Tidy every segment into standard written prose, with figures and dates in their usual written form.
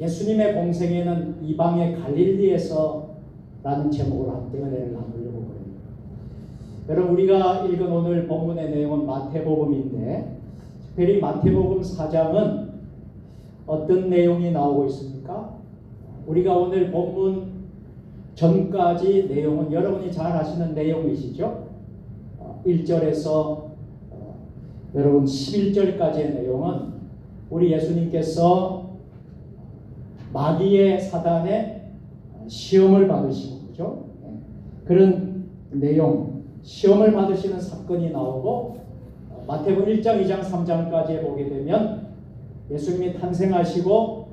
예수님의 공생애는 이방의 갈릴리에서 라는 제목으로 함께 은혜를 나누려고 합니다. 여러분, 우리가 읽은 오늘 본문의 내용은 마태복음인데, 특별히 마태복음 4장은 어떤 내용이 나오고 있습니까? 우리가 오늘 본문 전까지 내용은 여러분이 잘 아시는 내용이시죠? 1절에서 여러분 11절까지의 내용은 우리 예수님께서 마귀의 사단의 시험을 받으시고, 그죠? 그런 내용, 시험을 받으시는 사건이 나오고, 마태복음 1장, 2장, 3장까지 보게 되면 예수님이 탄생하시고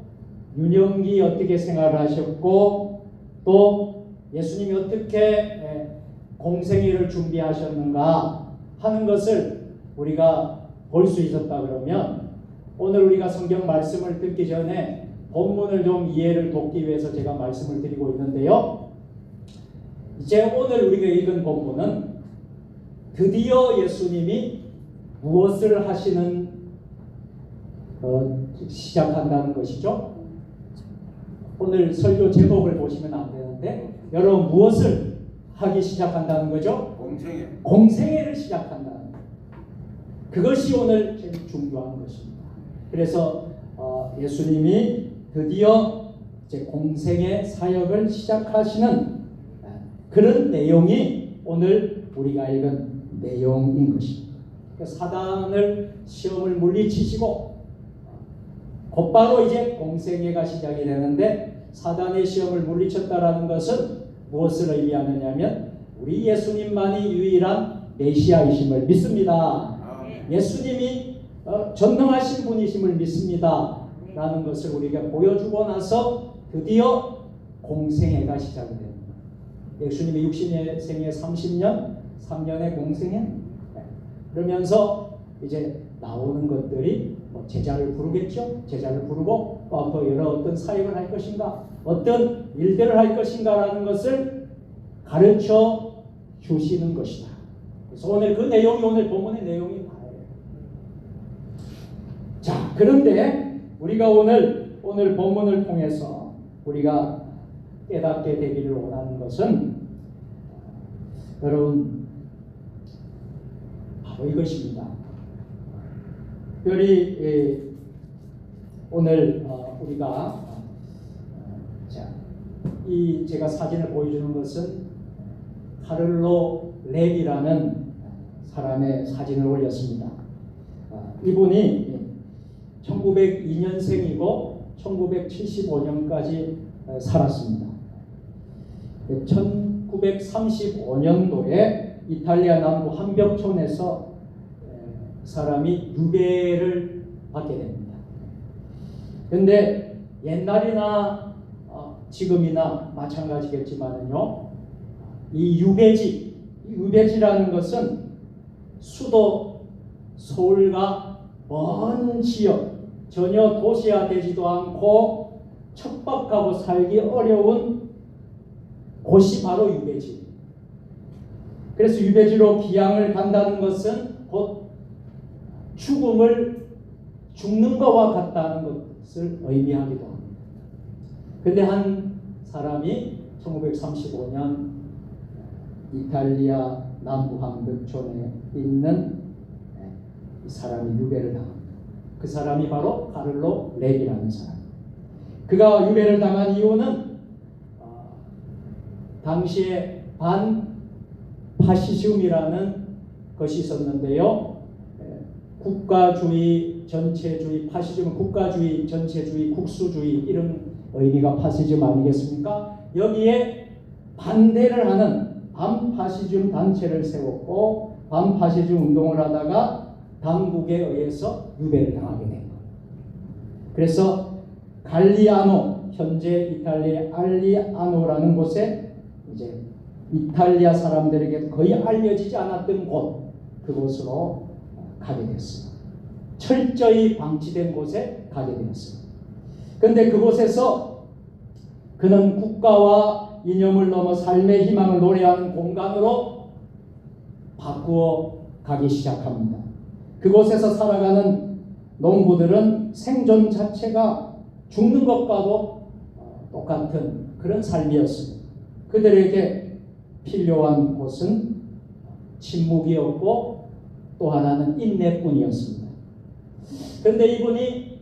유년기 어떻게 생활을 하셨고, 또 예수님이 어떻게 공생애를 준비하셨는가 하는 것을 우리가 볼 수 있었다 그러면, 오늘 우리가 성경 말씀을 듣기 전에 본문을 좀 이해를 돕기 위해서 제가 말씀을 드리고 있는데요. 이제 오늘 우리가 읽은 본문은 드디어 예수님이 무엇을 하시는 시작한다는 것이죠. 오늘 설교 제목을 보시면 안 되는데, 여러분 무엇을 하기 시작한다는 거죠? 공생애를 시작한다는 것. 그것이 오늘 제일 중요한 것입니다. 그래서 예수님이 드디어 이제 공생애 사역을 시작하시는 그런 내용이 오늘 우리가 읽은 내용인 것입니다. 사단을 시험을 물리치시고 곧바로 이제 공생애가 시작이 되는데, 사단의 시험을 물리쳤다라는 것은 무엇을 의미하느냐면 우리 예수님만이 유일한 메시아이심을 믿습니다. 예수님이 전능하신 분이심을 믿습니다 라는 것을 우리가 보여주고 나서 드디어 공생애가 시작이 됩니다. 예수님이 60생에 30년, 3년의 공생애, 그러면서 이제 나오는 것들이 제자를 부르겠죠. 제자를 부르고 또 앞으로 여러 어떤 사역을 할 것인가, 어떤 일들을 할 것인가라는 것을 가르쳐 주시는 것이다. 그래서 오늘 그 내용이 오늘 본문의 내용이 다예요. 자, 그런데 우리가 오늘 본문을 통해서 우리가 깨닫게 되기를 원하는 것은 여러분 바로 이것입니다. 특별히 오늘 우리가 이 제가 사진을 보여주는 것은 카를로 랩이라는 사람의 사진을 올렸습니다. 이분이 1902년생이고 1975년까지 살았습니다. 1935년도에 이탈리아 남부 함벽촌에서 사람이 유배를 받게 됩니다. 그런데 옛날이나 지금이나 마찬가지겠지만요, 이 유배지라는 것은 수도 서울과 먼 지역, 전혀 도시화되지도 않고 척박하고 살기 어려운 곳이 바로 유배지. 그래서 유배지로 기양을 간다는 것은 곧 죽는 것과 같다는 것을 의미하기도 합니다. 그런데 한 사람이 1935년 이탈리아 남부 함벽촌에 있는 이 사람이 유배를 당합니다. 그 사람이 바로 카를로 랩이라는 사람. 그가 유배를 당한 이유는 당시에 반파시즘이라는 것이 있었는데요. 국가주의, 전체주의, 파시즘은 국가주의, 전체주의, 국수주의, 이런 의미가 파시즘 아니겠습니까? 여기에 반대를 하는 반파시즘 단체를 세웠고 반파시즘 운동을 하다가 당국에 의해서 유배를 당하게 된 거예요. 그래서 갈리아노, 현재 이탈리아의 알리아노라는 곳에 이제 이탈리아 사람들에게 거의 알려지지 않았던 곳, 그곳으로 가게 됐습니다. 철저히 방치된 곳에 가게 되었습니다. 그런데 그곳에서 그는 국가와 이념을 넘어 삶의 희망을 노래하는 공간으로 바꾸어 가기 시작합니다. 그곳에서 살아가는 농부들은 생존 자체가 죽는 것과도 똑같은 그런 삶이었습니다. 그들에게 필요한 것은 침묵이었고 또 하나는 인내뿐이었습니다. 그런데 이분이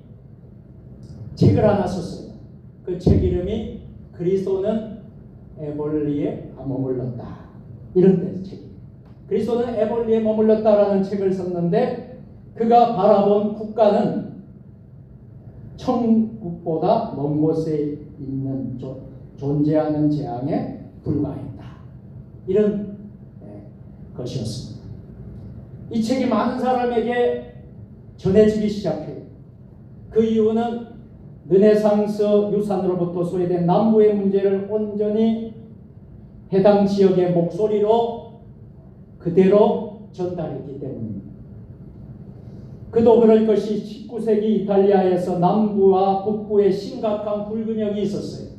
책을 하나 썼어요. 그 책 이름이 그리스도는 에볼리에 머물렀다. 이런 데 책이. 그리스도는 에볼리에 머물렀다라는 책을 썼는데 그가 바라본 국가는 천국보다 먼 곳에 있는 존재하는 재앙에 불과했다. 이런 것이었습니다. 이 책이 많은 사람에게 전해지기 시작해요. 그 이유는 르네상스 유산으로부터 소외된 남부의 문제를 온전히 해당 지역의 목소리로 그대로 전달했기 때문입니다. 그도 그럴 것이 19세기 이탈리아에서 남부와 북부에 심각한 불균형이 있었어요.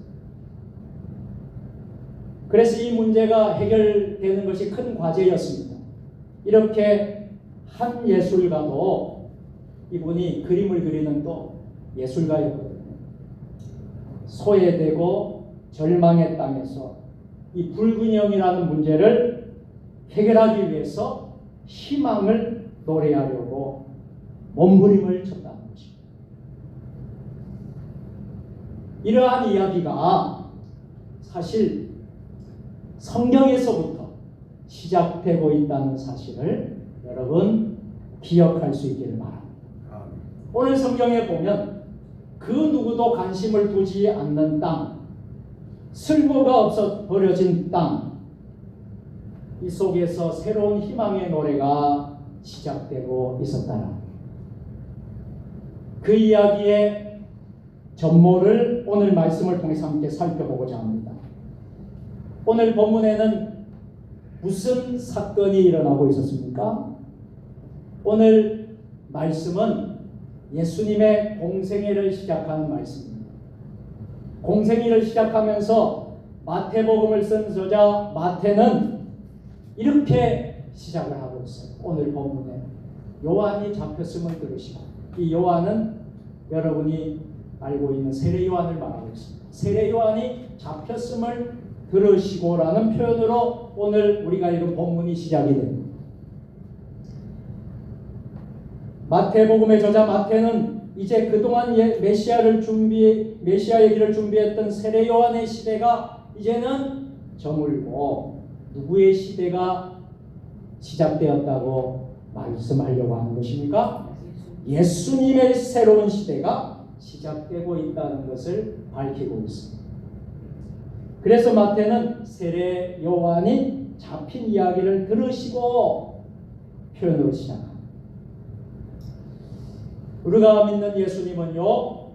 그래서 이 문제가 해결되는 것이 큰 과제였습니다. 이렇게 한 예술가도 이분이 그림을 그리는 또 예술가였거든요. 소외되고 절망의 땅에서 이 불균형이라는 문제를 해결하기 위해서 희망을 노래하려고 몸부림을 쳤다는 것입니다. 이러한 이야기가 사실 성경에서부터 시작되고 있다는 사실을 여러분 기억할 수 있기를 바랍니다. 오늘 성경에 보면 그 누구도 관심을 두지 않는 땅, 쓸모가 없어 버려진 땅, 이 속에서 새로운 희망의 노래가 시작되고 있었다는 그 이야기의 전모를 오늘 말씀을 통해서 함께 살펴보고자 합니다. 오늘 본문에는 무슨 사건이 일어나고 있었습니까? 오늘 말씀은 예수님의 공생애를 시작하는 말씀입니다. 공생애를 시작하면서 마태복음을 쓴 저자 마태는 이렇게 시작을 하고 있어요. 오늘 본문에 요한이 잡혔음을 들으시고, 이 요한은 여러분이 알고 있는 세례 요한을 말하고 있습니다. 세례 요한이 잡혔음을 들으시고라는 표현으로 오늘 우리가 읽은 본문이 시작이 됩니다. 마태복음의 저자 마태는 이제 그동안 메시아 얘기를 준비했던 세례 요한의 시대가 이제는 저물고 누구의 시대가 시작되었다고 말씀하려고 하는 것입니까? 예수님의 새로운 시대가 시작되고 있다는 것을 밝히고 있습니다. 그래서 마태는 세례 요한이 잡힌 이야기를 들으시고 표현으로 시작합니다. 우리가 믿는 예수님은요,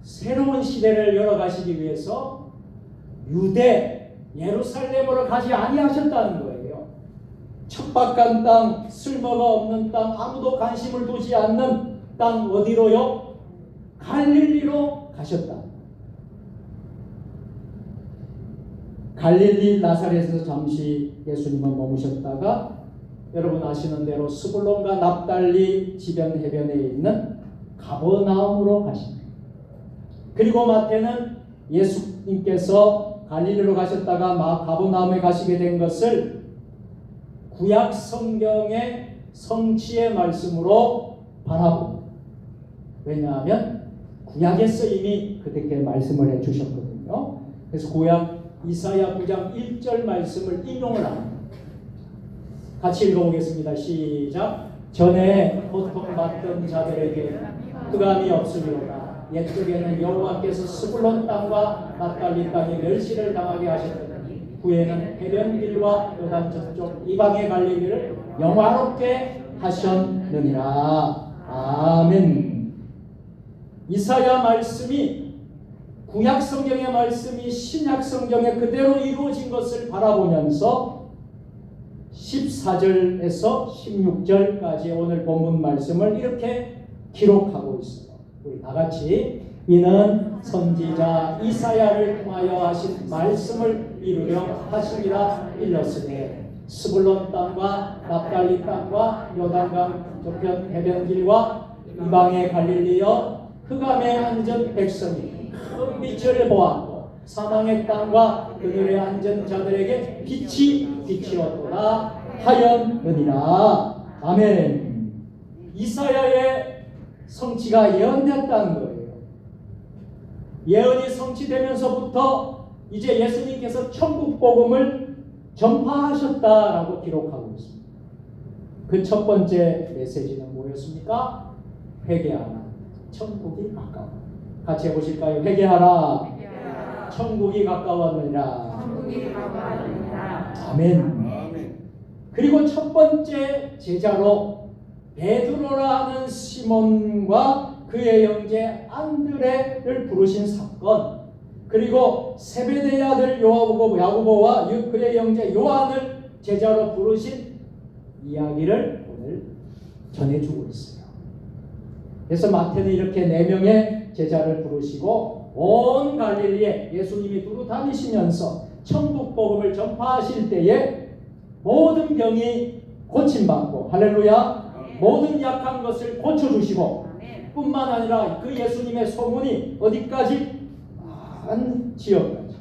새로운 시대를 열어가시기 위해서 유대 예루살렘으로 가지 아니하셨다는 거예요. 척박한 땅, 쓸모가 없는 땅, 아무도 관심을 두지 않는 땅, 어디로요? 갈릴리로 가셨다. 갈릴리 나사렛에서 잠시 예수님은 머무셨다가 여러분 아시는 대로 스불론과 납달리 지변 해변에 있는 가버나움으로 가십니다. 그리고 마태는 예수님께서 갈릴리로 가셨다가 가버나움에 가시게 된 것을 구약 성경의 성취의 말씀으로 바라봅니다. 왜냐하면 구약에서 이미 그렇게 말씀을 해주셨거든요. 그래서 구약 이사야 9장 1절 말씀을 인용을 합니다. 같이 읽어보겠습니다. 시작. 전에 고통받던 자들에게 흑암이 없으리로다. 옛적에는 여호와께서 스불론 땅과 납달리 땅에 멸시를 당하게 하셨더니 후에는 해변길과 요단 저쪽 이방의 갈릴리를 영화롭게 하셨느니라. 아멘. 이사야 말씀이 구약 성경의 말씀이 신약 성경에 그대로 이루어진 것을 바라보면서 14절에서 16절까지 오늘 본문 말씀을 이렇게 기록하고 있어요. 우리 다 같이 이는 선지자 이사야를 통하여 하신 말씀을 이루려 하시리라 일렀으니 스불론 땅과 납달리 땅과 요단강 저편 해변길과 이방의 갈릴리여 흑암에 앉은 백성이 큰 빛을 보았고 사망의 땅과 그들의 앉은 자들에게 빛이 비치었도다 하였느니라. 아멘. 이사야의 성취가 예언됐다는 거예요. 예언이 성취되면서부터 이제 예수님께서 천국 복음을 전파하셨다라고 기록하고 있습니다. 그 첫 번째 메시지는 뭐였습니까? 회개하라. 천국이 가까워. 같이 해보실까요? 회개하라. 천국이 가까웠느니라. 아멘. 그리고 첫 번째 제자로 베드로라는 시몬과 그의 형제 안드레를 부르신 사건, 그리고 세베대의 아들 야고보와 그의 형제 요한을 제자로 부르신 이야기를 오늘 전해주고 있어요. 그래서 마태는 이렇게 4명의 제자를 부르시고 온 갈릴리에 예수님이 두루 다니시면서 천국 복음을 전파하실 때에 모든 병이 고침받고, 할렐루야, 모든 약한 것을 고쳐주시고, 뿐만 아니라 그 예수님의 소문이 어디까지? 한 지역까지.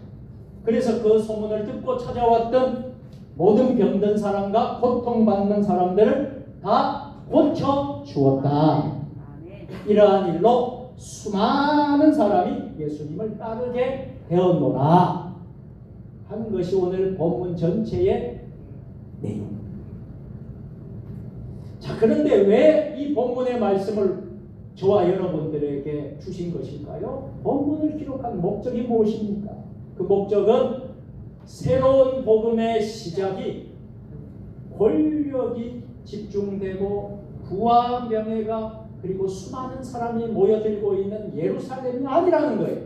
그래서 그 소문을 듣고 찾아왔던 모든 병든 사람과 고통받는 사람들을 다 고쳐주었다. 이러한 일로 수많은 사람이 예수님을 따르게 되었노라 하는 것이 오늘 본문 전체의 내용. 자, 그런데 왜 이 본문의 말씀을 저와 여러분들에게 주신 것일까요? 본문을 기록한 목적이 무엇입니까? 그 목적은 새로운 복음의 시작이 권력이 집중되고 부와 명예가 그리고 수많은 사람이 모여들고 있는 예루살렘이 아니라는 거예요.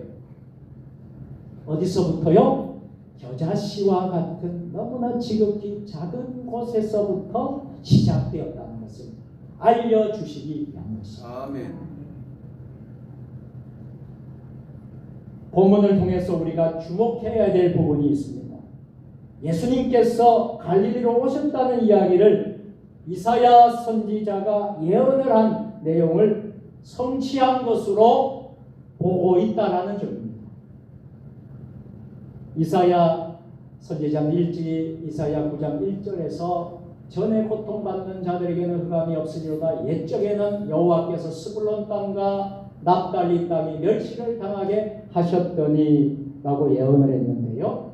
어디서부터요? 겨자씨와 같은 너무나 지극히 작은 곳에서부터 시작되었다는 것을 알려주시기 위함입니다. 아멘. 본문을 통해서 우리가 주목해야 될 부분이 있습니다. 예수님께서 갈릴리로 오셨다는 이야기를 이사야 선지자가 예언을 한 내용을 성취한 것으로 보고 있다라는 점입니다. 이사야 선지자는 일찍이 이사야 9장 1절에서 전에 고통받는 자들에게는 흑암이 없으리로다. 옛적에는 여호와께서 스불론 땅과 납달리 땅이 멸시를 당하게 하셨더니 라고 예언을 했는데요.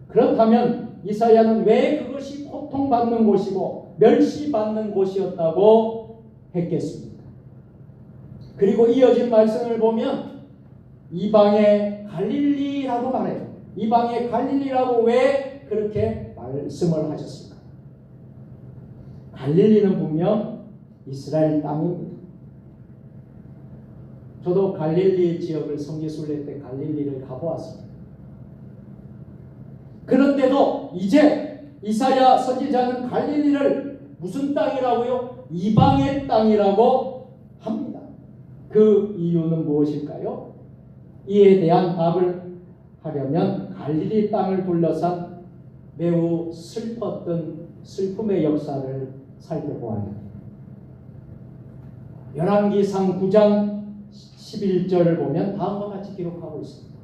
그렇다면 이사야는 왜 그것이 고통받는 곳이고 멸시받는 곳이었다고 했겠습니까? 그리고 이어진 말씀을 보면 이방의 갈릴리라고 말해요. 이방의 갈릴리라고 왜 그렇게 말씀을 하셨을까? 갈릴리는 분명 이스라엘 땅입니다. 저도 갈릴리 지역을 성지순례 때 갈릴리를 가보았습니다. 그런데도 이제 이사야 선지자는 갈릴리를 무슨 땅이라고요? 이방의 땅이라고 합니다. 그 이유는 무엇일까요? 이에 대한 답을 하려면 갈릴리 땅을 둘러싼 매우 슬펐던 슬픔의 역사를 살펴보아야 합니다. 열왕기상 9장 11절을 보면 다음과 같이 기록하고 있습니다.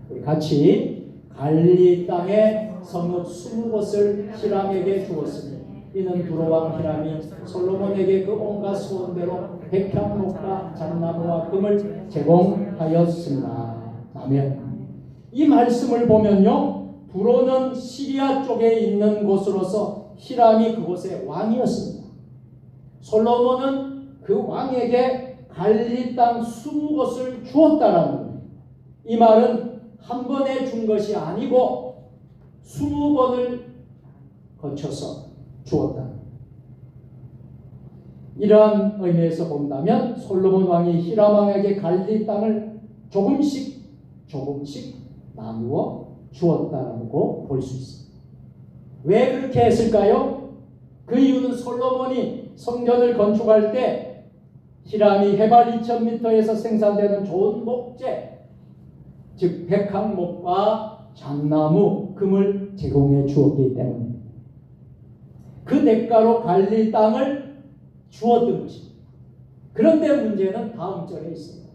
우리 같이 갈릴리 땅에 성읍 20곳을 히람에게 주었으니 이는 두로왕 히람이 솔로몬에게 그 온갖 소원대로 백향목과 잣나무와 금을 제공하였습니다. 아멘. 이 말씀을 보면요, 두로는 시리아 쪽에 있는 곳으로서 히람이 그곳의 왕이었습니다. 솔로몬은 그 왕에게 갈릴리 땅 20곳을 주었다라는 거예요. 이 말은 한 번에 준 것이 아니고 20번을 거쳐서 주었다. 이러한 의미에서 본다면 솔로몬 왕이 히람 왕에게 갈릴리 땅을 조금씩 나누어 주었다라고 볼 수 있습니다. 왜 그렇게 했을까요? 그 이유는 솔로몬이 성전을 건축할 때 히람이 해발 2000m에서 생산되는 좋은 목재, 즉 백향목과 잣나무, 금을 제공해 주었기 때문에 그 대가로 갈릴리 땅을 주었던 것입니다. 그런데 문제는 다음 절에 있습니다.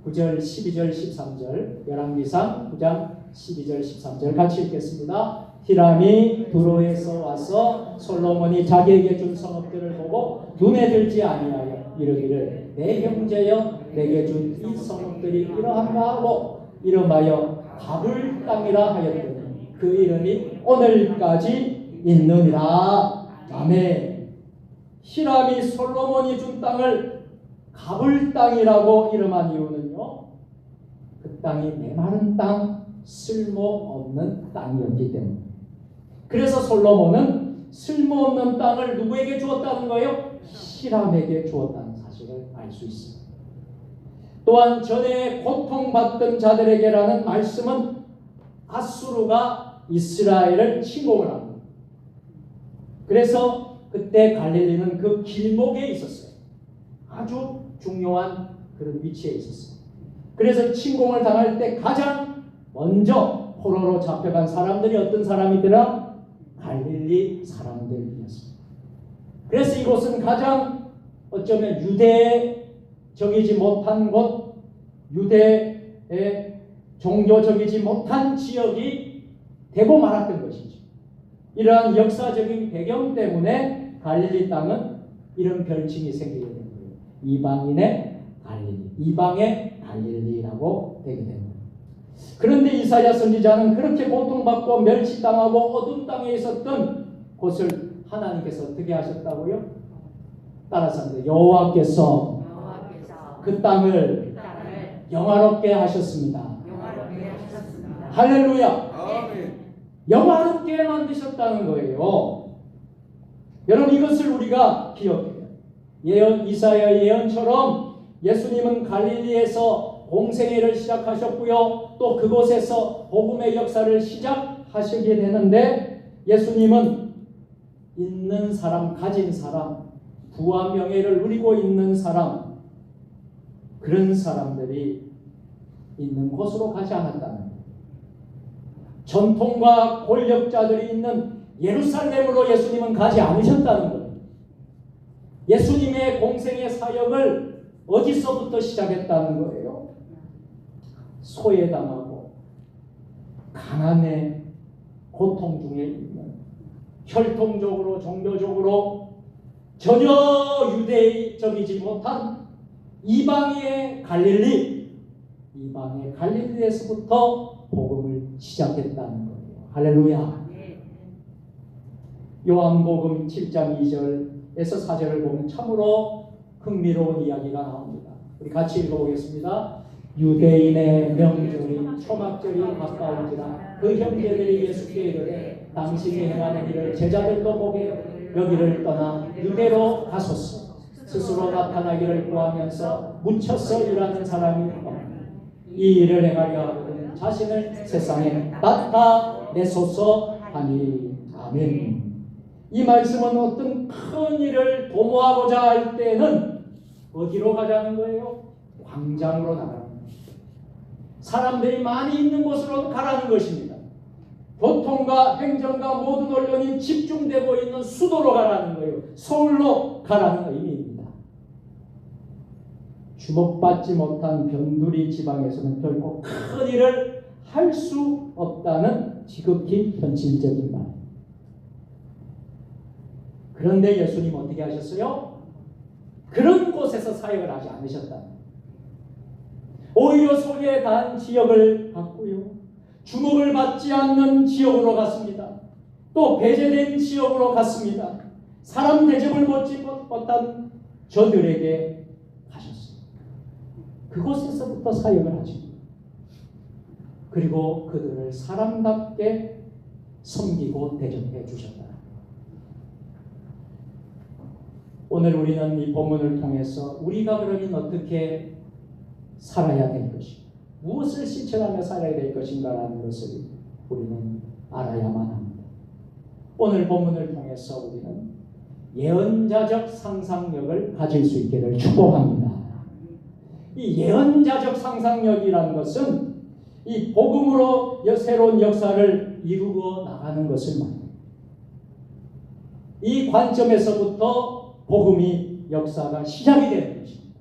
9절, 12절, 13절, 열왕기상 9장 12절, 13절 같이 읽겠습니다. 히람이 두로에서 와서 솔로몬이 자기에게 준 성읍들을 보고 눈에 들지 아니하여 이르기를 내 형제여 내게 준 이 성읍들이 이러한가 하고 이름하여 가불 땅이라 하였더니 그 이름이 오늘까지 있느니라. 아멘. 히람이 솔로몬이 준 땅을 가불 땅이라고 이름한 이유는요, 그 땅이 메마른 땅, 쓸모없는 땅이었기 때문에. 그래서 솔로몬은 쓸모없는 땅을 누구에게 주었다는 거예요? 히람에게 주었다는 사실을 알 수 있습니다. 또한 전에 고통받던 자들에게라는 말씀은 아수르가 이스라엘을 침공을 합니다. 그래서 그때 갈릴리는 그 길목에 있었어요. 아주 중요한 그런 위치에 있었어요. 그래서 침공을 당할 때 가장 먼저 포로로 잡혀간 사람들이 어떤 사람이더라? 갈릴리 사람들이었습니다. 그래서 이곳은 가장 어쩌면 유대적이지 못한 곳, 유대의 종교적이지 못한 지역이 되고 말았던 것이죠. 이러한 역사적인 배경 때문에 갈릴리 땅은 이런 별칭이 생기게 된 거예요. 이방인의 갈릴리, 이방의 갈릴리라고 되게 됩니다. 그런데 이사야 선지자는 그렇게 고통받고 멸시당하고 어두운 땅에 있었던 곳을 하나님께서 어떻게 하셨다고요? 따라서 여호와께서 그 땅을 영화롭게 하셨습니다. 할렐루야. 영화롭게 만드셨다는 거예요. 여러분, 이것을 우리가 기억해요. 이사야 예언처럼 예수님은 갈릴리에서 공생애를 시작하셨고요. 또 그곳에서 복음의 역사를 시작하시게 되는데, 예수님은 있는 사람, 가진 사람, 부와 명예를 누리고 있는 사람, 그런 사람들이 있는 곳으로 가지 않았다는 거예요. 전통과 권력자들이 있는 예루살렘으로 예수님은 가지 않으셨다는 거예요. 예수님의 공생의 사역을 어디서부터 시작했다는 거예요? 소외당하고 가난의 고통 중에 있는, 혈통적으로 종교적으로 전혀 유대적이지 못한 이방의 갈릴리, 이방의 갈릴리에서부터 복음을 시작했다는 거예요. 할렐루야. 요한복음 7장 2절에서 4절을 보면 참으로 흥미로운 이야기가 나옵니다. 우리 같이 읽어보겠습니다. 유대인의 명절인 초막절이 가까운지라 그 형제들이 예수께 이르되 당신이 행하는 일을 제자들도 보게 여기를 떠나 유대로 가소서. 스스로 나타나기를 구하면서 묻혀서 일하는 사람이 없나니 이 일을 행하려 하거든 자신을 세상에 나타내소서 하니. 아멘. 이 말씀은 어떤 큰 일을 도모하고자 할 때는 어디로 가자는 거예요? 광장으로 나가는 거예요. 사람들이 많이 있는 곳으로 가라는 것입니다. 교통과 행정과 모든 언론이 집중되고 있는 수도로 가라는 거예요. 서울로 가라는 의미입니다. 주목받지 못한 변두리 지방에서는 결코 큰 일을 할 수 없다는 지극히 현실적인 말. 그런데 예수님 어떻게 하셨어요? 그런 곳에서 사역을 하지 않으셨다. 오히려 소외된 지역을 갔고요. 주목을 받지 않는 지역으로 갔습니다. 또 배제된 지역으로 갔습니다. 사람 대접을 받지 못한 저들에게 가셨어요. 그곳에서부터 사역을 하십니다. 그리고 그들을 사람답게 섬기고 대접해 주셨다. 오늘 우리는 이 본문을 통해서 우리가 그러면 어떻게 살아야 될 것인가, 무엇을 실천하며 살아야 될 것인가라는 것을 우리는 알아야만 합니다. 오늘 본문을 통해서 우리는 예언자적 상상력을 가질 수 있기를 축복합니다. 이 예언자적 상상력이라는 것은 이 복음으로 새로운 역사를 이루어 나가는 것을 말합니다. 이 관점에서부터 복음이 역사가 시작이 되는 것입니다.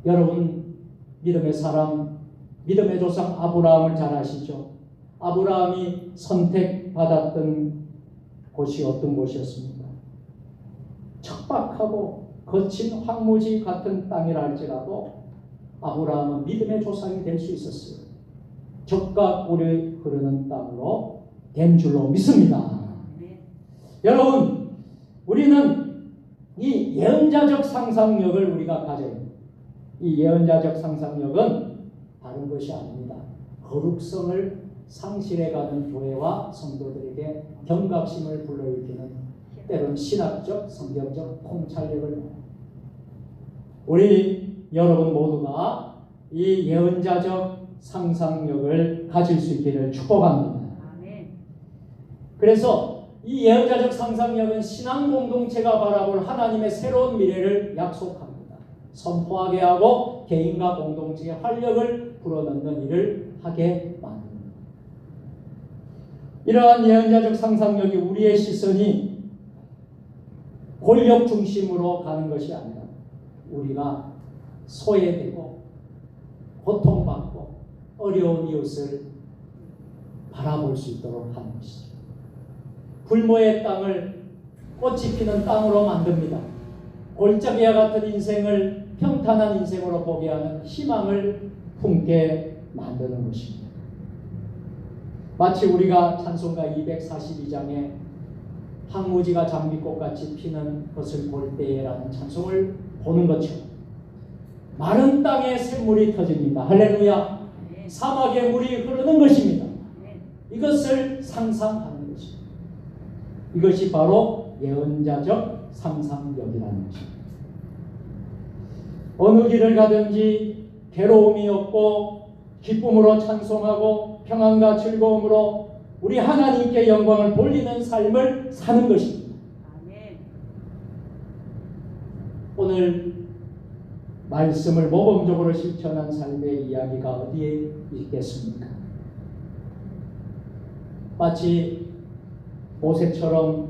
여러분 믿음의 사람, 믿음의 조상 아브라함을 잘 아시죠? 아브라함이 선택받았던 곳이 어떤 곳이었습니까? 척박하고 거친 황무지 같은 땅이라 할지라도 아브라함은 믿음의 조상이 될 수 있었어요. 적과 꿀이 흐르는 땅으로 된 줄로 믿습니다. 여러분, 우리는 이 예언자적 상상력을 우리가 가져야 합니다. 이 예언자적 상상력은 다른 것이 아닙니다. 거룩성을 상실해가는 교회와 성도들에게 경각심을 불러일으키는 때로는 신학적, 성경적 통찰력을 말합니다. 우리 여러분 모두가 이 예언자적 상상력을 가질 수 있기를 축복합니다. 그래서 이 예언자적 상상력은 신앙 공동체가 바라볼 하나님의 새로운 미래를 약속합니다. 선포하게 하고 개인과 공동체의 활력을 불어넣는 일을 하게 만듭니다. 이러한 예언자적 상상력이 우리의 시선이 권력 중심으로 가는 것이 아니라 우리가 소외되고 고통받고 어려운 이웃을 바라볼 수 있도록 하는 것이죠. 불모의 땅을 꽃이 피는 땅으로 만듭니다. 골짜기와 같은 인생을 평탄한 인생으로 보게 하는 희망을 품게 만드는 것입니다. 마치 우리가 찬송가 242장에 황무지가 장미꽃같이 피는 것을 볼 때라는 찬송을 보는 것처럼 마른 땅에 샘물이 터집니다. 할렐루야. 사막에 물이 흐르는 것입니다. 이것을 상상하는 것입니다. 이것이 바로 예언자적 상상력이라는 것입니다. 어느 길을 가든지 괴로움이 없고 기쁨으로 찬송하고 평안과 즐거움으로 우리 하나님께 영광을 돌리는 삶을 사는 것입니다. 오늘 말씀을 모범적으로 실천한 삶의 이야기가 어디에 있겠습니까? 마치 모세처럼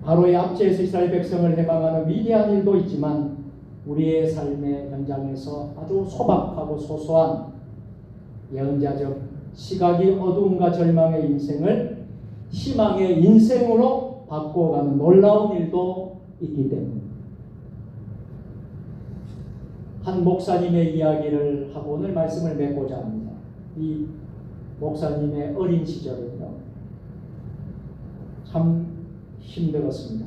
바로의 압제에서 이스라엘 백성을 해방하는 위대한 일도 있지만 우리의 삶의 현장에서 아주 소박하고 소소한 예언자적 시각이 어두움과 절망의 인생을 희망의 인생으로 바꿔가는 놀라운 일도 있기 때문입니다. 한 목사님의 이야기를 하고 오늘 말씀을 맺고자 합니다. 이 목사님의 어린 시절은요, 참 힘들었습니다.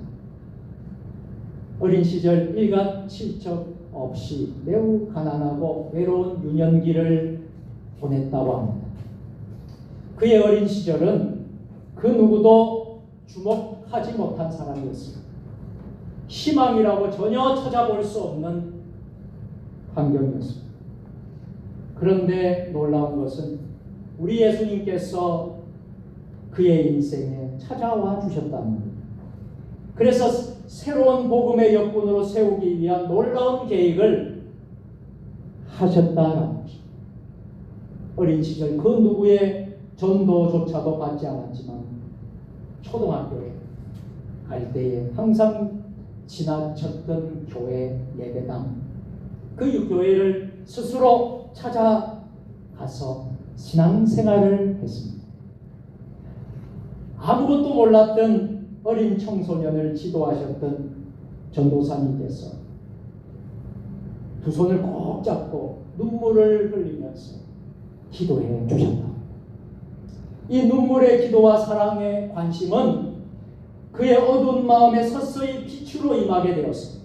어린 시절 일가칠적 없이 매우 가난하고 외로운 유년기를 보냈다고 합니다. 그의 어린 시절은 그 누구도 주목하지 못한 사람이었습니다. 희망이라고 전혀 찾아볼 수 없는 환경이었습니다. 그런데 놀라운 것은 우리 예수님께서 그의 인생에 찾아와 주셨다는 겁니다. 그래서 새로운 복음의 역군으로 세우기 위한 놀라운 계획을 하셨다는 것입니다. 어린 시절 그 누구의 전도조차도 받지 않았지만 초등학교에 갈 때에 항상 지나쳤던 교회 예배당, 그 교회를 스스로 찾아가서 신앙생활을 했습니다. 아무것도 몰랐던 어린 청소년을 지도하셨던 전도사님께서 두 손을 꼭 잡고 눈물을 흘리면서 기도해 주셨다. 이 눈물의 기도와 사랑의 관심은 그의 어두운 마음에 서서히 빛으로 임하게 되었습니다.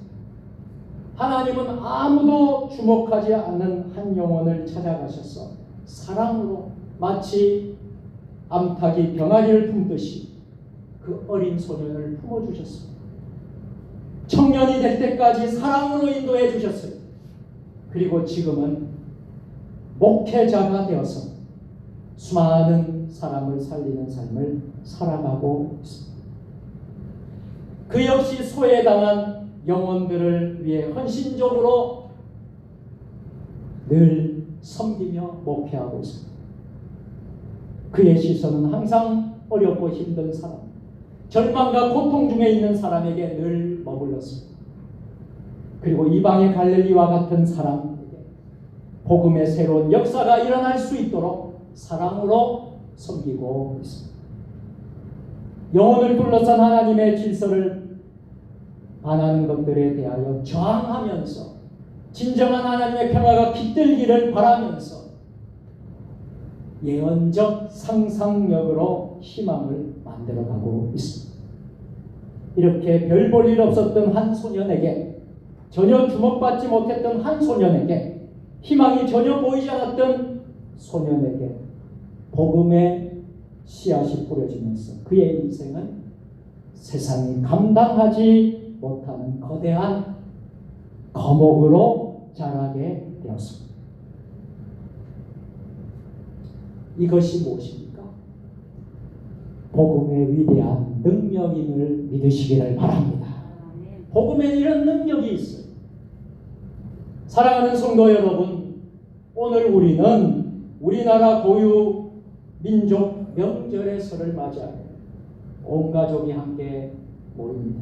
하나님은 아무도 주목하지 않는 한 영혼을 찾아가셔서 사랑으로 마치 암탉이 병아리를 품듯이 그 어린 소년을 품어주셨습니다. 청년이 될 때까지 사랑으로 인도해 주셨어요. 그리고 지금은 목회자가 되어서 수많은 사람을 살리는 삶을 살아가고 있습니다. 그 역시 소외당한 영혼들을 위해 헌신적으로 늘 섬기며 목회하고 있습니다. 그의 시선은 항상 어렵고 힘든 사람, 절망과 고통 중에 있는 사람에게 늘 머물렀습니다. 그리고 이방의 갈릴리와 같은 사람에게 복음의 새로운 역사가 일어날 수 있도록 사랑으로 섬기고 있습니다. 영혼을 둘러싼 하나님의 질서를 반하는 것들에 대하여 저항하면서 진정한 하나님의 평화가 깃들기를 바라면서 예언적 상상력으로 희망을 만들어가고 있습니다. 이렇게 별 볼 일 없었던 한 소년에게, 전혀 주목받지 못했던 한 소년에게, 희망이 전혀 보이지 않았던 소년에게 복음의 씨앗이 뿌려지면서 그의 인생은 세상이 감당하지 못하는 거대한 거목으로 자라게 되었습니다. 이것이 무엇입니까? 복음의 위대한 능력임을 믿으시기를 바랍니다. 복음에 이런 능력이 있어요. 사랑하는 성도 여러분, 오늘 우리는 우리나라 고유 민족 명절의 설을 맞이하여 온 가족이 함께 모입니다.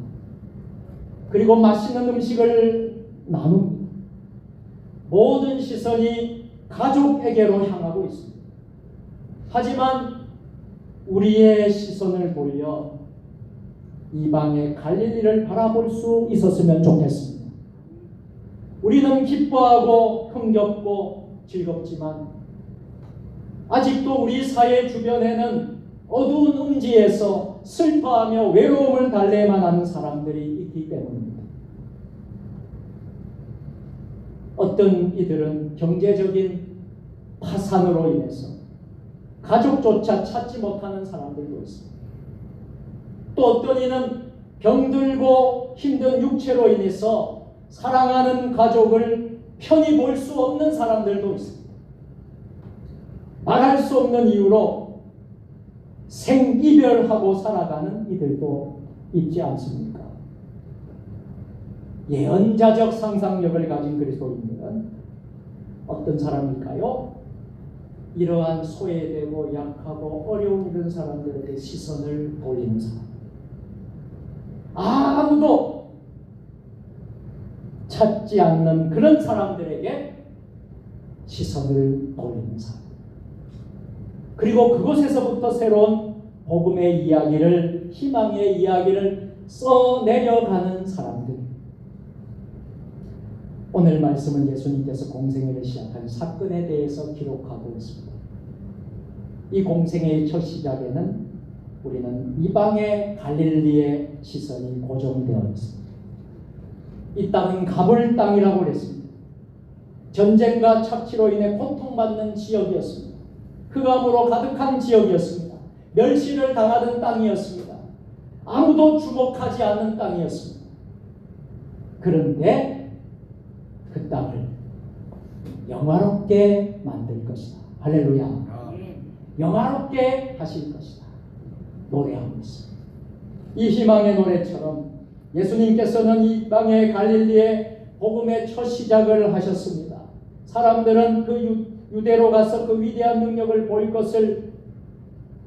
그리고 맛있는 음식을 나눕니다. 모든 시선이 가족에게로 향하고 있습니다. 하지만 우리의 시선을 돌려 이방의 갈릴리를 바라볼 수 있었으면 좋겠습니다. 우리는 기뻐하고 흥겹고 즐겁지만 아직도 우리 사회 주변에는 어두운 음지에서 슬퍼하며 외로움을 달래만 하는 사람들이 있기 때문입니다. 어떤 이들은 경제적인 파산으로 인해서 가족조차 찾지 못하는 사람들도 있습니다. 또 어떤 이는 병들고 힘든 육체로 인해서 사랑하는 가족을 편히 볼 수 없는 사람들도 있습니다. 말할 수 없는 이유로 생이별하고 살아가는 이들도 있지 않습니까? 예언자적 상상력을 가진 그리스도인들은 어떤 사람일까요? 이러한 소외되고 약하고 어려운 이런 사람들에게 시선을 돌리는 사람. 아무도 찾지 않는 그런 사람들에게 시선을 돌리는 사람. 그리고 그곳에서부터 새로운 복음의 이야기를, 희망의 이야기를 써내려가는 사람들. 오늘 말씀은 예수님께서 공생애를 시작한 사건에 대해서 기록하고 있습니다. 이 공생애의 첫 시작에는 우리는 이방의 갈릴리의 시선이 고정되어 있습니다. 이 땅은 가볼 땅이라고 그랬습니다. 전쟁과 착취로 인해 고통받는 지역이었습니다. 흑암으로 가득한 지역이었습니다. 멸시를 당하던 땅이었습니다. 아무도 주목하지 않는 땅이었습니다. 그런데 그 땅을 영화롭게 만들 것이다. 할렐루야. 영화롭게 하실 것이다. 노래하고 있습니다. 이 희망의 노래처럼 예수님께서는 이 땅의 갈릴리에 복음의 첫 시작을 하셨습니다. 사람들은 그 유대로 가서 그 위대한 능력을 볼 것을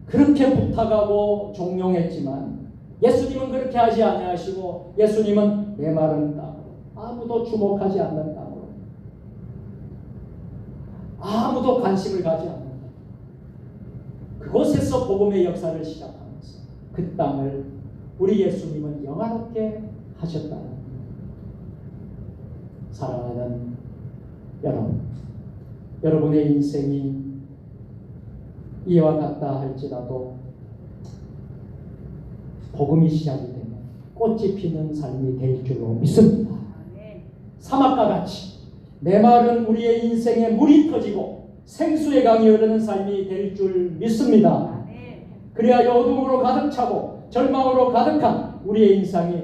그렇게 부탁하고 종용했지만 예수님은 그렇게 하지 아니하시고 예수님은 메마른 땅으로, 아무도 주목하지 않는 땅으로, 아무도 관심을 가지 않는 땅, 그곳에서 복음의 역사를 시작하면서 그 땅을 우리 예수님은 영화롭게 하셨다는 겁니다. 사랑하는 여러분, 여러분의 인생이 이와 같다 할지라도 복음이 시작이 되면 꽃이 피는 삶이 될 줄로 믿습니다. 사막과 같이 메마른 우리의 인생에 물이 터지고 생수의 강이 흐르는 삶이 될 줄 믿습니다. 그래야 어둠으로 가득 차고 절망으로 가득한 우리의 인생이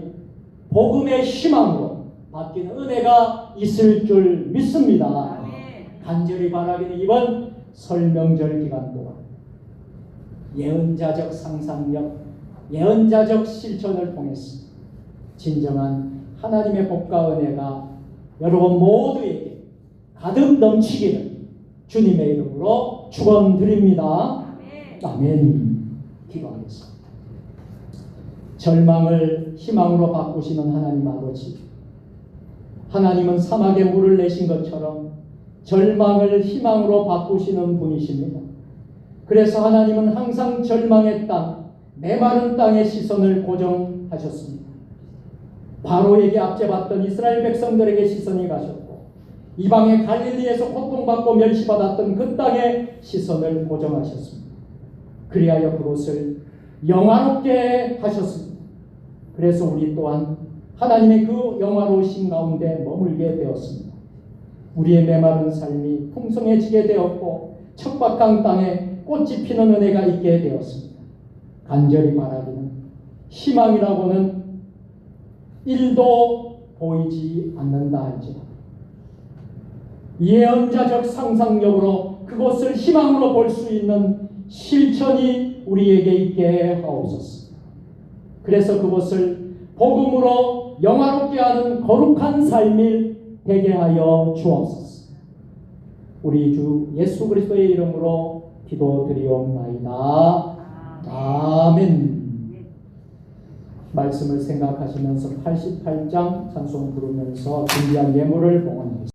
복음의 희망으로 바뀌는 은혜가 있을 줄 믿습니다. 간절히 바라기는 이번 설명절 기간 동안 예언자적 상상력, 예언자적 실천을 통해서 진정한 하나님의 복과 은혜가 여러분 모두에게 가득 넘치기를 주님의 이름으로 축원드립니다. 아멘. 기도하겠습니다. 절망을 희망으로 바꾸시는 하나님 아버지, 하나님은 사막에 물을 내신 것처럼 절망을 희망으로 바꾸시는 분이십니다. 그래서 하나님은 항상 절망의 땅, 메마른 땅의 시선을 고정하셨습니다. 바로에게 압제받던 이스라엘 백성들에게 시선이 가셨고, 이방의 갈릴리에서 고통받고 멸시받았던 그 땅에 시선을 고정하셨습니다. 그리하여 그곳을 영화롭게 하셨습니다. 그래서 우리 또한 하나님의 그 영화로우신 가운데 머물게 되었습니다. 우리의 메마른 삶이 풍성해지게 되었고 척박한 땅에 꽃이 피는 은혜가 있게 되었습니다. 간절히 바라기는 희망이라고는 1도 보이지 않는다 할지라도 예언자적 상상력으로 그것을 희망으로 볼 수 있는 실천이 우리에게 있게 하옵소서. 그래서 그것을 복음으로 영화롭게 하는 거룩한 삶이 되게 하여 주옵소서. 우리 주 예수 그리스도의 이름으로 기도드리옵나이다. 아멘. 말씀을 생각하시면서 88장 찬송 부르면서 준비한 예물을 봉헌하겠습니다.